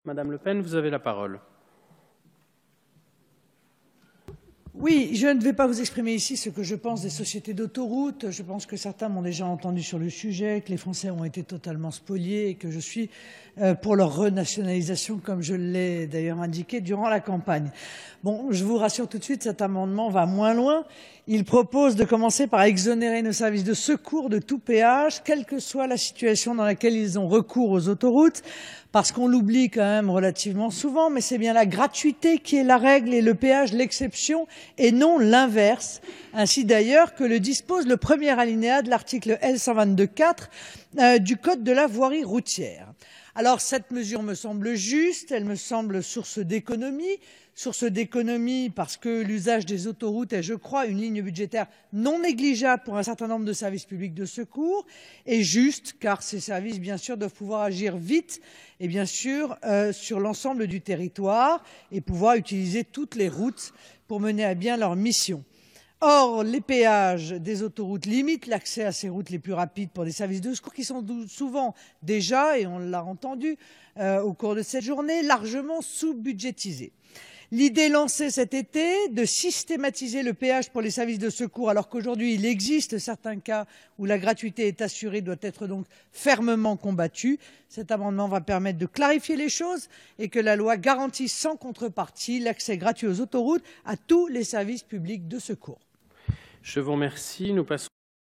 Madame Le Pen, vous avez la parole. Oui, je ne vais pas vous exprimer ici ce que je pense des sociétés d'autoroutes. Je pense que certains m'ont déjà entendu sur le sujet, que les Français ont été totalement spoliés et que je suis pour leur renationalisation, comme je l'ai d'ailleurs indiqué durant la campagne. Bon, je vous rassure tout de suite, cet amendement va moins loin. Il propose de commencer par exonérer nos services de secours de tout péage, quelle que soit la situation dans laquelle ils ont recours aux autoroutes, parce qu'on l'oublie quand même relativement souvent, mais c'est bien la gratuité qui est la règle et le péage l'exception, et non l'inverse. Ainsi d'ailleurs que le dispose le premier alinéa de l'article L. 122.4 du Code de la voirie routière. Alors cette mesure me semble juste, elle me semble source d'économie parce que l'usage des autoroutes est, je crois, une ligne budgétaire non négligeable pour un certain nombre de services publics de secours, et juste car ces services, bien sûr, doivent pouvoir agir vite et bien sûr sur l'ensemble du territoire et pouvoir utiliser toutes les routes pour mener à bien leur mission. Or, les péages des autoroutes limitent l'accès à ces routes les plus rapides pour des services de secours qui sont souvent déjà, et on l'a entendu au cours de cette journée, largement sous-budgétisés. L'idée lancée cet été de systématiser le péage pour les services de secours, alors qu'aujourd'hui il existe certains cas où la gratuité est assurée, doit être donc fermement combattue. Cet amendement va permettre de clarifier les choses et que la loi garantisse sans contrepartie l'accès gratuit aux autoroutes à tous les services publics de secours. Je vous remercie. Nous passons